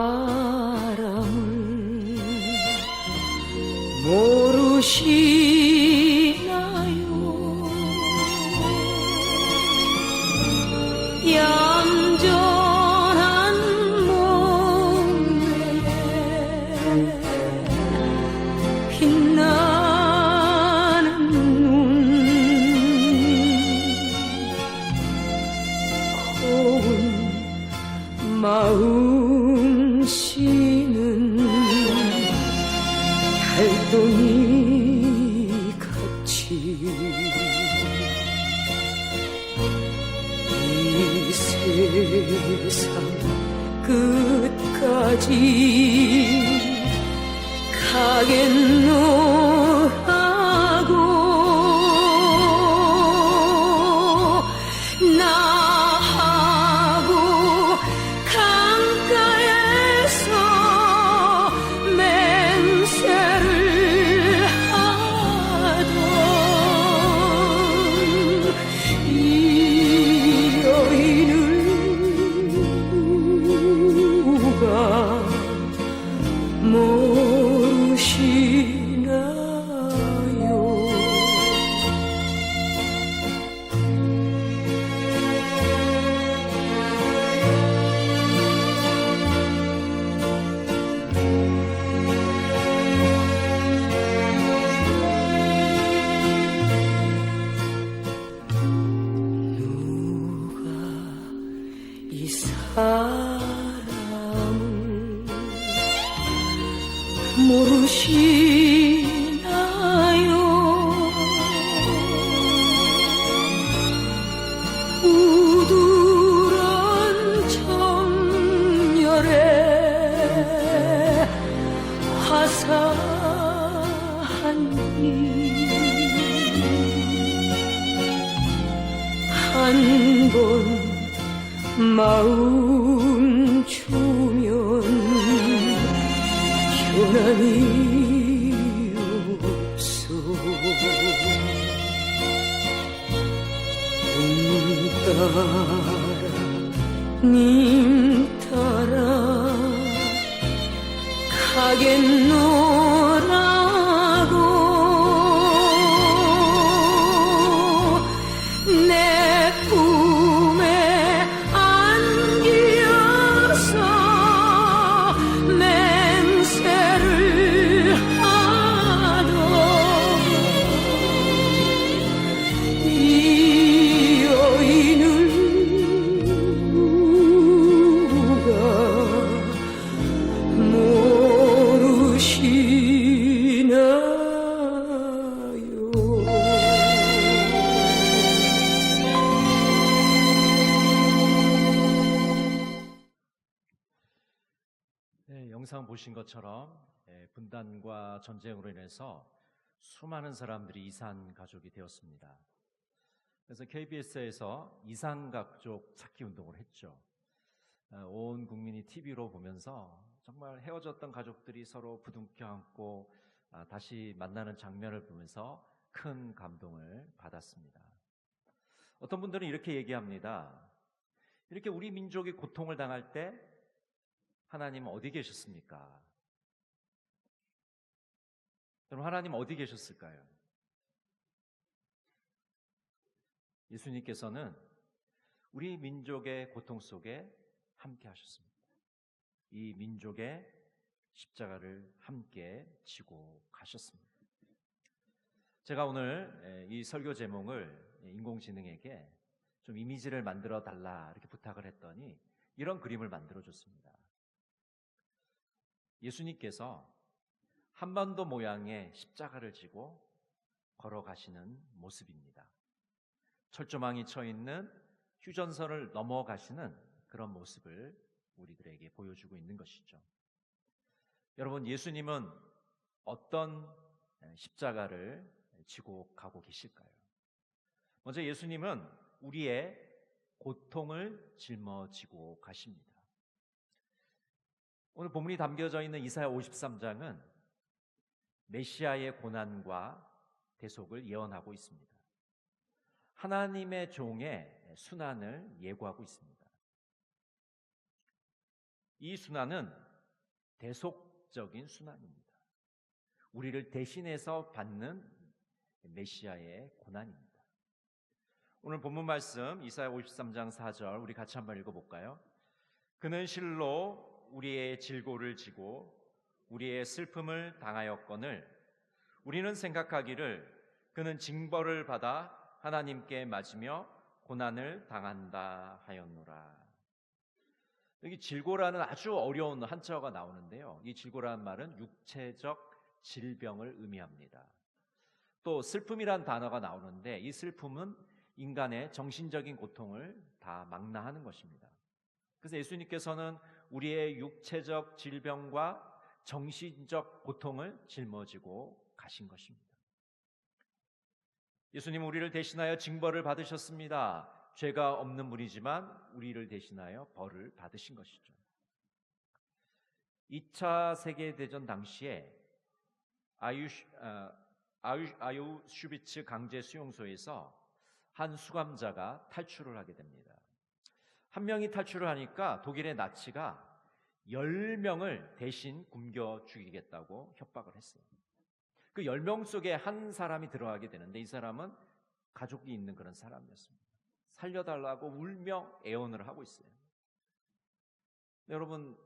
사랑을 모르시나요? 얌전한 몸에 빛나는 눈, 고운 마음 씨는 달덩이 같이 이 세상 끝까지 가겠노라고 나하고 강가에서 맹세를 하던 이 여인을 누가 모르시나요? 누가 이 사람을 모르시나요? 우두런 정열에 화사한 빛 한 번 마음 주면 변함이 없어. 님 따라 가겠노라고 내 품에 안기어서 맹세를 하던 이 여인을 누가 영상 보신 것처럼 분단과 전쟁으로 인해서 수많은 사람들이 이산 가족이 되었습니다. 그래서 KBS에서 이산가족 찾기 운동을 했죠. 온 국민이 TV로 보면서 정말 헤어졌던 가족들이 서로 부둥켜 안고 다시 만나는 장면을 보면서 큰 감동을 받았습니다. 어떤 분들은 이렇게 얘기합니다. 이렇게 우리 민족이 고통을 당할 때 하나님 어디 계셨습니까? 여러분, 하나님 어디 계셨을까요? 예수님께서는 우리 민족의 고통 속에 함께 하셨습니다. 이 민족의 십자가를 함께 지고 가셨습니다. 제가 오늘 이 설교 제목을 인공지능에게 좀 이미지를 만들어 달라 이렇게 부탁을 했더니 이런 그림을 만들어 줬습니다. 예수님께서 한반도 모양의 십자가를 지고 걸어가시는 모습입니다. 철조망이 쳐 있는 휴전선을 넘어가시는 그런 모습을 우리들에게 보여주고 있는 것이죠. 여러분, 예수님은 어떤 십자가를 지고 가고 계실까요? 먼저 예수님은 우리의 고통을 짊어지고 가십니다. 오늘 본문이 담겨져 있는 이사야 53장은 메시아의 고난과 대속을 예언하고 있습니다. 하나님의 종의 순환을 예고하고 있습니다. 이 순환은 대속적인 순환입니다. 우리를 대신해서 받는 메시아의 고난입니다. 오늘 본문 말씀 이사야 53장 4절 우리 같이 한번 읽어볼까요? 그는 실로 우리의 질고를 지고 우리의 슬픔을 당하였거늘 우리는 생각하기를 그는 징벌을 받아 하나님께 맞으며 고난을 당한다 하였노라. 여기 질고라는 아주 어려운 한자어가 나오는데요. 이 질고라는 말은 육체적 질병을 의미합니다. 또 슬픔이란 단어가 나오는데 이 슬픔은 인간의 정신적인 고통을 다 망라하는 것입니다. 그래서 예수님께서는 우리의 육체적 질병과 정신적 고통을 짊어지고 가신 것입니다. 예수님은 우리를 대신하여 징벌을 받으셨습니다. 죄가 없는 분이지만 우리를 대신하여 벌을 받으신 것이죠. 2차 세계대전 당시에 아우슈비츠 강제 수용소에서 한 수감자가 탈출을 하게 됩니다. 한 명이 탈출을 하니까 독일의 나치가 10명을 대신 굶겨 죽이겠다고 협박을 했어요. 그 10명 속에 한 사람이 들어가게 되는데 이 사람은 가족이 있는 그런 사람이었습니다. 살려달라고 울며 애원을 하고 있어요. 여러분,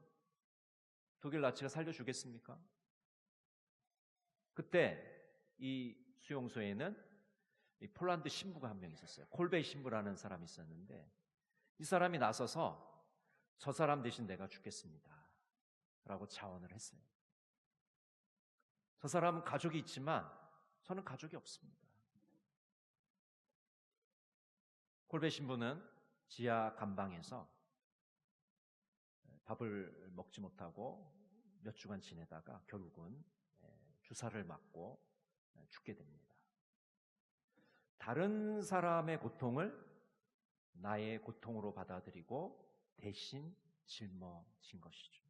독일 나치가 살려주겠습니까? 그때 이 수용소에는 이 폴란드 신부가 한 명 있었어요. 콜베 신부라는 사람이 있었는데 이 사람이 나서서 저 사람 대신 내가 죽겠습니다 라고 자원을 했어요. 저 사람은 가족이 있지만 저는 가족이 없습니다. 콜베 신부는 지하 감방에서 밥을 먹지 못하고 몇 주간 지내다가 결국은 주사를 맞고 죽게 됩니다. 다른 사람의 고통을 나의 고통으로 받아들이고 대신 짊어진 것이죠.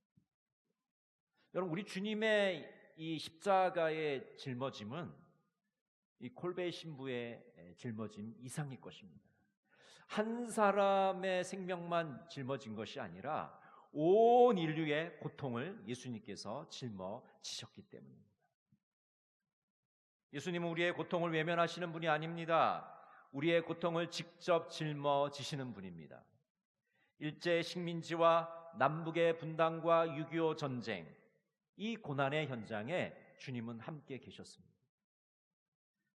여러분, 우리 주님의 이 십자가의 짊어짐은 이 콜베 신부의 짊어짐 이상일 것입니다. 한 사람의 생명만 짊어진 것이 아니라 온 인류의 고통을 예수님께서 짊어지셨기 때문입니다. 예수님은 우리의 고통을 외면하시는 분이 아닙니다. 우리의 고통을 직접 짊어지시는 분입니다. 일제 식민지와 남북의 분단과 6.25 전쟁, 이 고난의 현장에 주님은 함께 계셨습니다.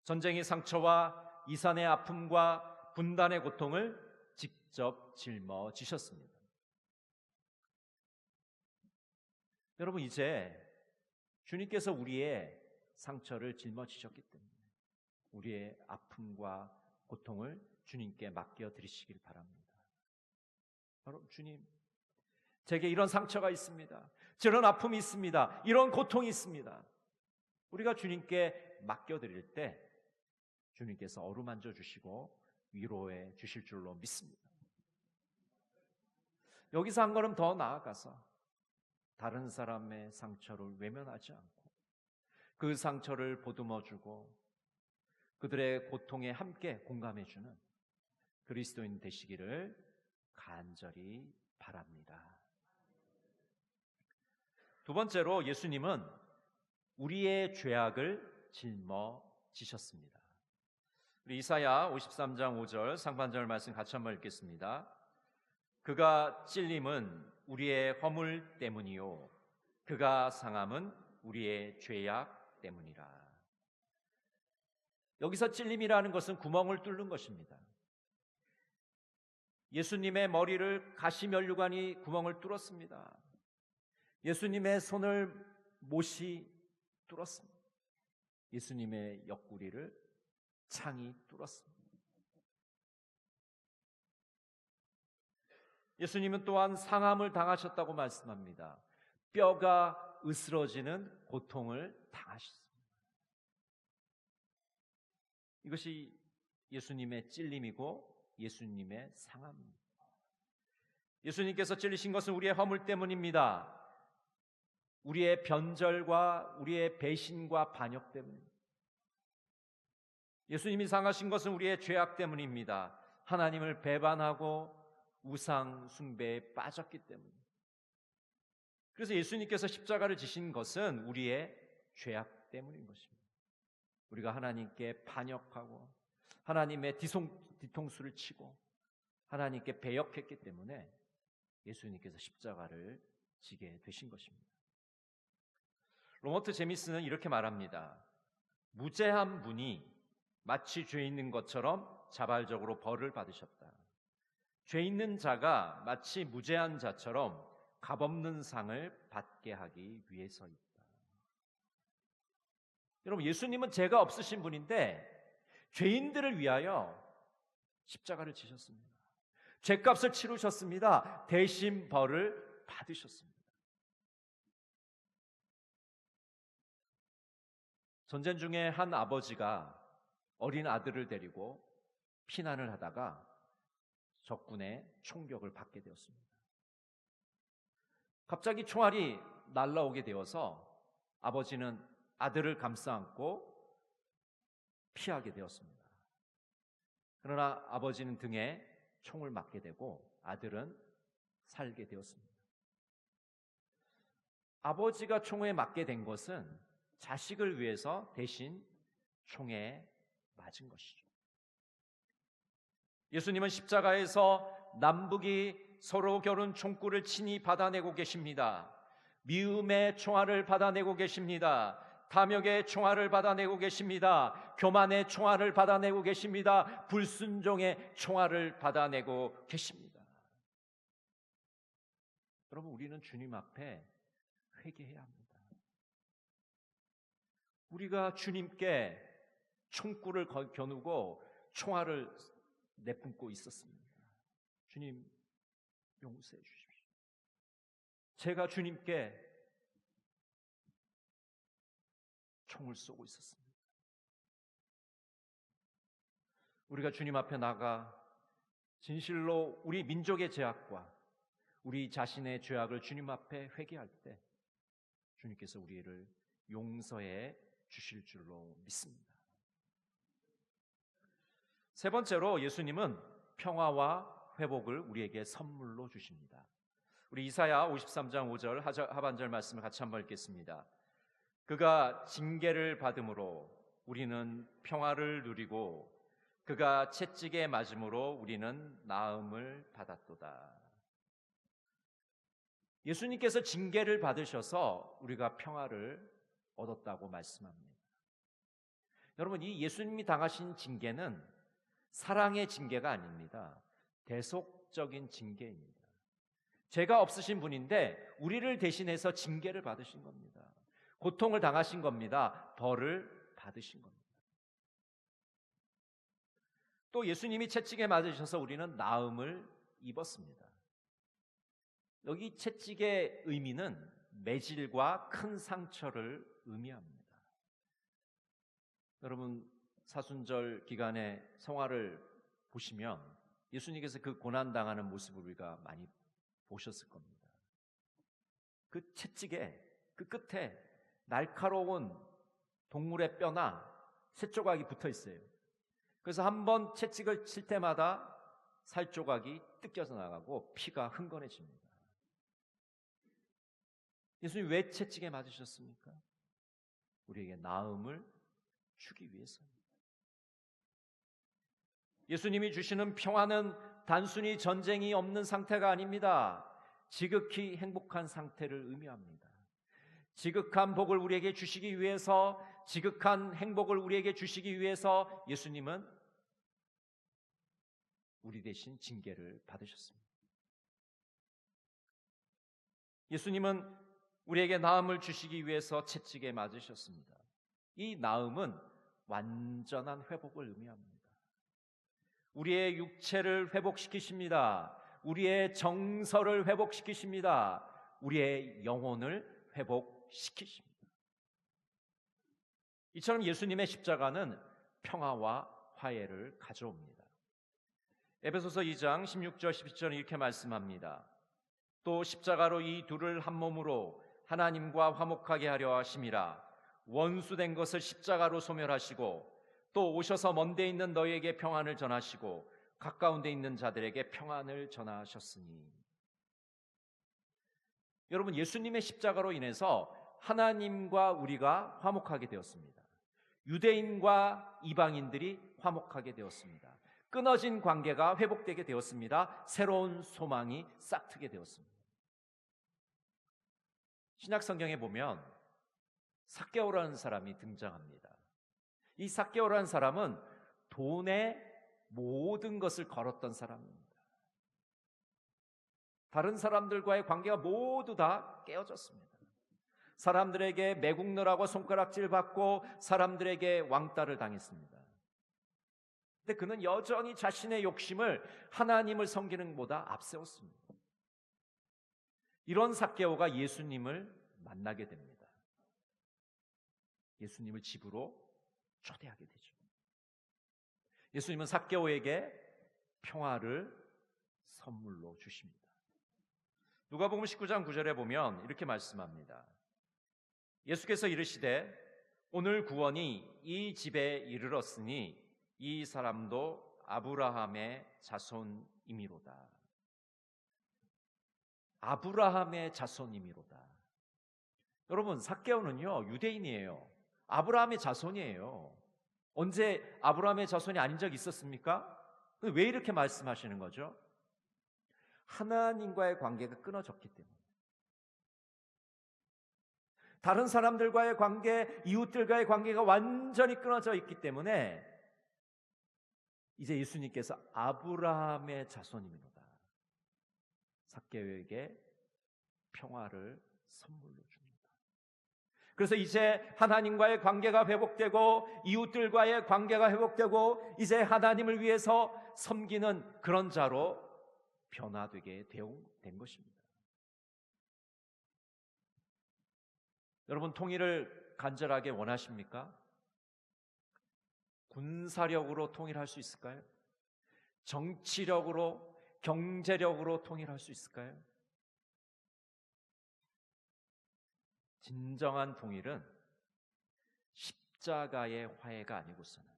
전쟁의 상처와 이산의 아픔과 분단의 고통을 직접 짊어지셨습니다. 여러분, 이제 주님께서 우리의 상처를 짊어지셨기 때문에 우리의 아픔과 고통을 주님께 맡겨드리시길 바랍니다. 여러분, 주님, 제게 이런 상처가 있습니다. 저런 아픔이 있습니다. 이런 고통이 있습니다. 우리가 주님께 맡겨드릴 때 주님께서 어루만져 주시고 위로해 주실 줄로 믿습니다. 여기서 한 걸음 더 나아가서 다른 사람의 상처를 외면하지 않고 그 상처를 보듬어주고 그들의 고통에 함께 공감해주는 그리스도인 되시기를 간절히 바랍니다. 두 번째로 예수님은 우리의 죄악을 짊어지셨습니다. 우리 이사야 53장 5절 상반절 말씀 같이 한번 읽겠습니다. 그가 찔림은 우리의 허물 때문이요 그가 상함은 우리의 죄악 때문이라. 여기서 찔림이라는 것은 구멍을 뚫는 것입니다. 예수님의 머리를 가시면류관이 구멍을 뚫었습니다. 예수님의 손을 못이 뚫었습니다. 예수님의 옆구리를 창이 뚫었습니다. 예수님은 또한 상함을 당하셨다고 말씀합니다. 뼈가 으스러지는 고통을 당하셨습니다. 이것이 예수님의 찔림이고 예수님의 상함입니다. 예수님께서 찔리신 것은 우리의 허물 때문입니다. 우리의 변절과 우리의 배신과 반역 때문입니다. 예수님이 상하신 것은 우리의 죄악 때문입니다. 하나님을 배반하고 우상 숭배에 빠졌기 때문입니다. 그래서 예수님께서 십자가를 지신 것은 우리의 죄악 때문인 것입니다. 우리가 하나님께 반역하고 하나님의 뒤통수를 치고 하나님께 배역했기 때문에 예수님께서 십자가를 지게 되신 것입니다. 로버트 제미스는 이렇게 말합니다. 무죄한 분이 마치 죄 있는 것처럼 자발적으로 벌을 받으셨다. 죄 있는 자가 마치 무죄한 자처럼 값없는 상을 받게 하기 위해서이다. 여러분, 예수님은 죄가 없으신 분인데 죄인들을 위하여 십자가를 지셨습니다. 죄값을 치르셨습니다. 대신 벌을 받으셨습니다. 전쟁 중에 한 아버지가 어린 아들을 데리고 피난을 하다가 적군의 총격을 받게 되었습니다. 갑자기 총알이 날아오게 되어서 아버지는 아들을 감싸 안고 피하게 되었습니다. 그러나 아버지는 등에 총을 맞게 되고 아들은 살게 되었습니다. 아버지가 총에 맞게 된 것은 자식을 위해서 대신 총에 맞은 것이죠. 예수님은 십자가에서 남북이 서로 겨룬 총구를 친히 받아내고 계십니다. 미움의 총알을 받아내고 계십니다. 탐욕의 총알을 받아내고 계십니다. 교만의 총알을 받아내고 계십니다. 불순종의 총알을 받아내고 계십니다. 여러분, 우리는 주님 앞에 회개해야 합니다. 우리가 주님께 총구를 겨누고 총알을 내뿜고 있었습니다. 주님, 용서해 주십시오. 제가 주님께 총을 쏘고 있었습니다. 우리가 주님 앞에 나가 진실로 우리 민족의 죄악과 우리 자신의 죄악을 주님 앞에 회개할 때 주님께서 우리를 용서해 주실 줄로 믿습니다. 세 번째로 예수님은 평화와 회복을 우리에게 선물로 주십니다. 우리 이사야 53장 5절 하반절 말씀을 같이 한번 읽겠습니다. 그가 징계를 받음으로 우리는 평화를 누리고 그가 채찍에 맞음으로 우리는 나음을 받았도다. 예수님께서 징계를 받으셔서 우리가 평화를 얻었다고 말씀합니다. 여러분, 이 예수님이 당하신 징계는 사랑의 징계가 아닙니다. 대속적인 징계입니다. 죄가 없으신 분인데 우리를 대신해서 징계를 받으신 겁니다. 고통을 당하신 겁니다. 벌을 받으신 겁니다. 또 예수님이 채찍에 맞으셔서 우리는 나음을 입었습니다. 여기 채찍의 의미는 매질과 큰 상처를 의미합니다. 여러분, 사순절 기간에 성화를 보시면 예수님께서 그 고난당하는 모습을 우리가 많이 보셨을 겁니다. 그 채찍에 그 끝에 날카로운 동물의 뼈나 새조각이 붙어 있어요. 그래서 한번 채찍을 칠 때마다 살조각이 뜯겨져 나가고 피가 흥건해집니다. 예수님 왜 채찍에 맞으셨습니까? 우리에게 나음을 주기 위해서입니다. 예수님이 주시는 평화는 단순히 전쟁이 없는 상태가 아닙니다. 지극히 행복한 상태를 의미합니다. 지극한 복을 우리에게 주시기 위해서, 지극한 행복을 우리에게 주시기 위해서 예수님은 우리 대신 징계를 받으셨습니다. 예수님은 우리에게 나음을 주시기 위해서 채찍에 맞으셨습니다. 이 나음은 완전한 회복을 의미합니다. 우리의 육체를 회복시키십니다. 우리의 정서를 회복시키십니다. 우리의 영혼을 회복시키십니다. 이처럼 예수님의 십자가는 평화와 화해를 가져옵니다. 에베소서 2장 16절 17절 이렇게 말씀합니다. 또 십자가로 이 둘을 한 몸으로 하나님과 화목하게 하려 하심이라. 원수된 것을 십자가로 소멸하시고 또 오셔서 먼 데 있는 너희에게 평안을 전하시고 가까운 데 있는 자들에게 평안을 전하셨으니. 여러분, 예수님의 십자가로 인해서 하나님과 우리가 화목하게 되었습니다. 유대인과 이방인들이 화목하게 되었습니다. 끊어진 관계가 회복되게 되었습니다. 새로운 소망이 싹트게 되었습니다. 신약 성경에 보면 삭개오라는 사람이 등장합니다. 이 삭개오라는 사람은 돈에 모든 것을 걸었던 사람입니다. 다른 사람들과의 관계가 모두 다 깨어졌습니다. 사람들에게 매국노라고 손가락질 받고 사람들에게 왕따를 당했습니다. 근데 그는 여전히 자신의 욕심을 하나님을 섬기는 것보다 앞세웠습니다. 이런 삭개오가 예수님을 만나게 됩니다. 예수님을 집으로 초대하게 되죠. 예수님은 삭개오에게 평화를 선물로 주십니다. 누가복음 19장 9절에 보면 이렇게 말씀합니다. 예수께서 이르시되 오늘 구원이 이 집에 이르렀으니 이 사람도 아브라함의 자손이미로다. 아브라함의 자손이미로다. 여러분, 삭개오는요 유대인이에요. 아브라함의 자손이에요. 언제 아브라함의 자손이 아닌 적이 있었습니까? 왜 이렇게 말씀하시는 거죠? 하나님과의 관계가 끊어졌기 때문에, 다른 사람들과의 관계, 이웃들과의 관계가 완전히 끊어져 있기 때문에 이제 예수님께서 아브라함의 자손이미로다. 삭개오에게 평화를 선물로 줍니다. 그래서 이제 하나님과의 관계가 회복되고 이웃들과의 관계가 회복되고 이제 하나님을 위해서 섬기는 그런 자로 변화되게 된 것입니다. 여러분, 통일을 간절하게 원하십니까? 군사력으로 통일할 수 있을까요? 정치력으로, 경제력으로 통일할 수 있을까요? 진정한 통일은 십자가의 화해가 아니고서는,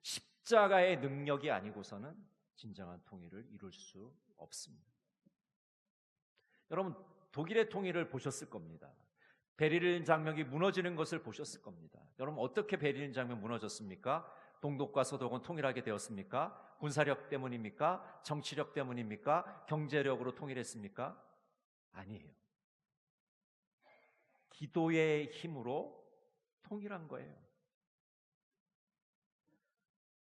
십자가의 능력이 아니고서는 진정한 통일을 이룰 수 없습니다. 여러분, 독일의 통일을 보셨을 겁니다. 베를린 장벽이 무너지는 것을 보셨을 겁니다. 여러분, 어떻게 베를린 장벽이 무너졌습니까? 동독과 서독은 통일하게 되었습니까? 군사력 때문입니까? 정치력 때문입니까? 경제력으로 통일했습니까? 아니에요. 기도의 힘으로 통일한 거예요.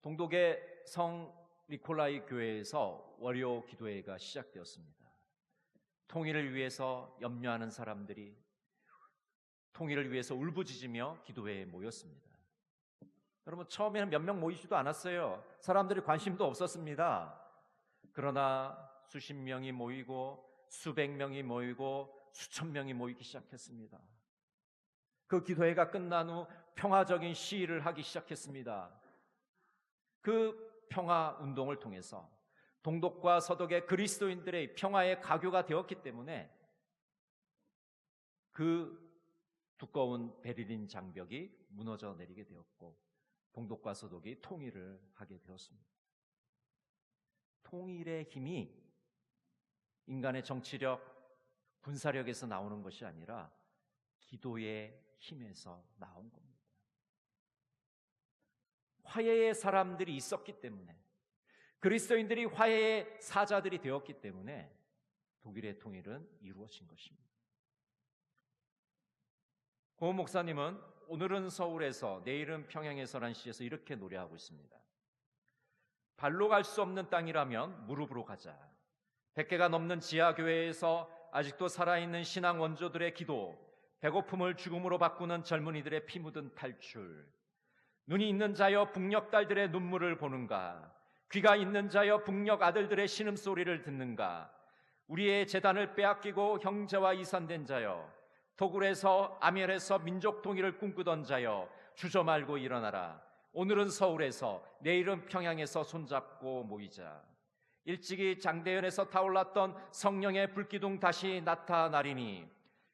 동독의 성 니콜라이 교회에서 월요 기도회가 시작되었습니다. 통일을 위해서 염려하는 사람들이 통일을 위해서 울부짖으며 기도회에 모였습니다. 여러분, 처음에는 몇 명 모이지도 않았어요. 사람들이 관심도 없었습니다. 그러나 수십 명이 모이고 수백 명이 모이고 수천 명이 모이기 시작했습니다. 그 기도회가 끝난 후 평화적인 시위를 하기 시작했습니다. 그 평화 운동을 통해서 동독과 서독의 그리스도인들의 평화의 가교가 되었기 때문에 그 두꺼운 베를린 장벽이 무너져 내리게 되었고 동독과 서독이 통일을 하게 되었습니다. 통일의 힘이 인간의 정치력, 군사력에서 나오는 것이 아니라 기도의 힘에서 나온 겁니다. 화해의 사람들이 있었기 때문에, 그리스도인들이 화해의 사자들이 되었기 때문에 독일의 통일은 이루어진 것입니다. 고 목사님은 오늘은 서울에서 내일은 평양에서라는 시에서 이렇게 노래하고 있습니다. 발로 갈 수 없는 땅이라면 무릎으로 가자. 100개가 넘는 지하교회에서 아직도 살아있는 신앙 원조들의 기도, 배고픔을 죽음으로 바꾸는 젊은이들의 피 묻은 탈출, 눈이 있는 자여 북녘 딸들의 눈물을 보는가, 귀가 있는 자여 북녘 아들들의 신음소리를 듣는가, 우리의 재단을 빼앗기고 형제와 이산된 자여, 도굴에서 아멜에서 민족 통일을 꿈꾸던 자여, 주저 말고 일어나라. 오늘은 서울에서 내일은 평양에서 손잡고 모이자. 일찍이 장대현에서 타올랐던 성령의 불기둥 다시 나타나리니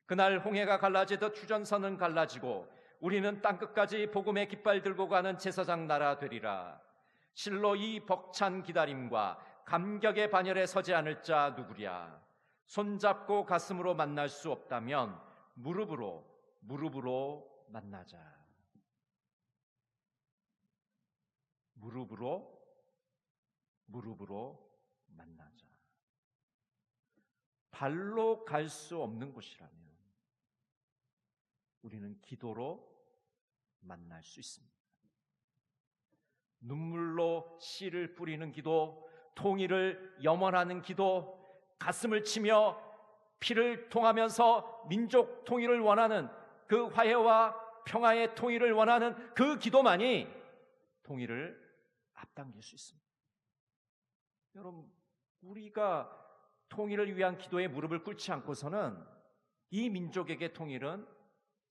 그날 홍해가 갈라지듯 휴전선은 갈라지고 우리는 땅끝까지 복음의 깃발 들고 가는 제사장 나라 되리라. 실로 이 벅찬 기다림과 감격의 반열에 서지 않을 자 누구랴. 손잡고 가슴으로 만날 수 없다면 무릎으로 만나자. 무릎으로 만나자. 발로 갈 수 없는 곳이라면 우리는 기도로 만날 수 있습니다. 눈물로 씨를 뿌리는 기도, 통일을 염원하는 기도, 가슴을 치며 피를 통하면서 민족 통일을 원하는 그 화해와 평화의 통일을 원하는 그 기도만이 통일을 앞당길 수 있습니다. 여러분, 우리가 통일을 위한 기도에 무릎을 꿇지 않고서는 이 민족에게 통일은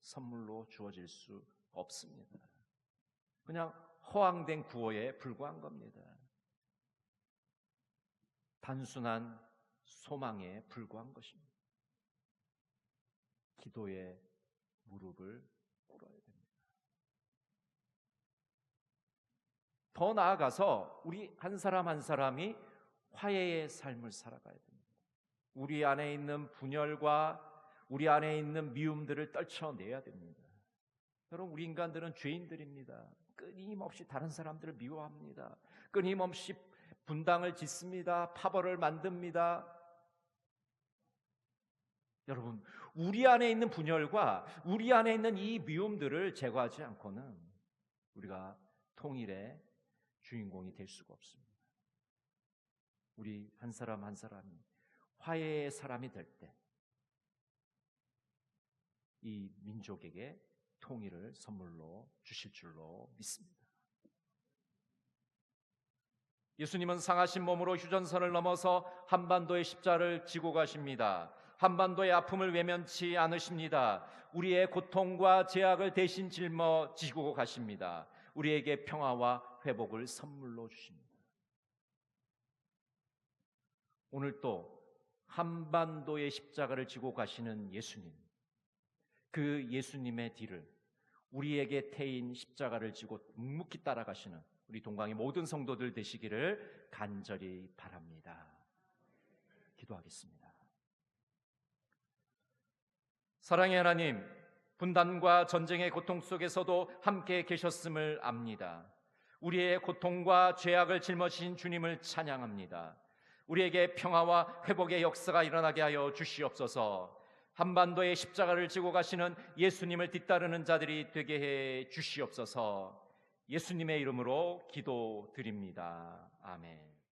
선물로 주어질 수 없습니다. 그냥 허황된 구호에 불과한 겁니다. 단순한 소망에 불과한 것입니다. 기도에 무릎을 꿇어야 됩니다. 더 나아가서 우리 한 사람 한 사람이 화해의 삶을 살아가야 됩니다. 우리 안에 있는 분열과 우리 안에 있는 미움들을 떨쳐내야 됩니다. 여러분, 우리 인간들은 죄인들입니다. 끊임없이 다른 사람들을 미워합니다. 끊임없이 분당을 짓습니다. 파벌을 만듭니다. 여러분, 우리 안에 있는 분열과 우리 안에 있는 이 미움들을 제거하지 않고는 우리가 통일의 주인공이 될 수가 없습니다. 우리 한 사람 한 사람이 화해의 사람이 될 때 이 민족에게 통일을 선물로 주실 줄로 믿습니다. 예수님은 상하신 몸으로 휴전선을 넘어서 한반도의 십자를 지고 가십니다. 한반도의 아픔을 외면치 않으십니다. 우리의 고통과 제약을 대신 짊어지고 가십니다. 우리에게 평화와 회복을 선물로 주십니다. 오늘 또 한반도의 십자가를 지고 가시는 예수님, 그 예수님의 뒤를 우리에게 태인 십자가를 지고 묵묵히 따라가시는 우리 동강의 모든 성도들 되시기를 간절히 바랍니다. 기도하겠습니다. 사랑의 하나님, 분단과 전쟁의 고통 속에서도 함께 계셨음을 압니다. 우리의 고통과 죄악을 짊어지신 주님을 찬양합니다. 우리에게 평화와 회복의 역사가 일어나게 하여 주시옵소서. 한반도의 십자가를 지고 가시는 예수님을 뒤따르는 자들이 되게 해 주시옵소서. 예수님의 이름으로 기도드립니다. 아멘.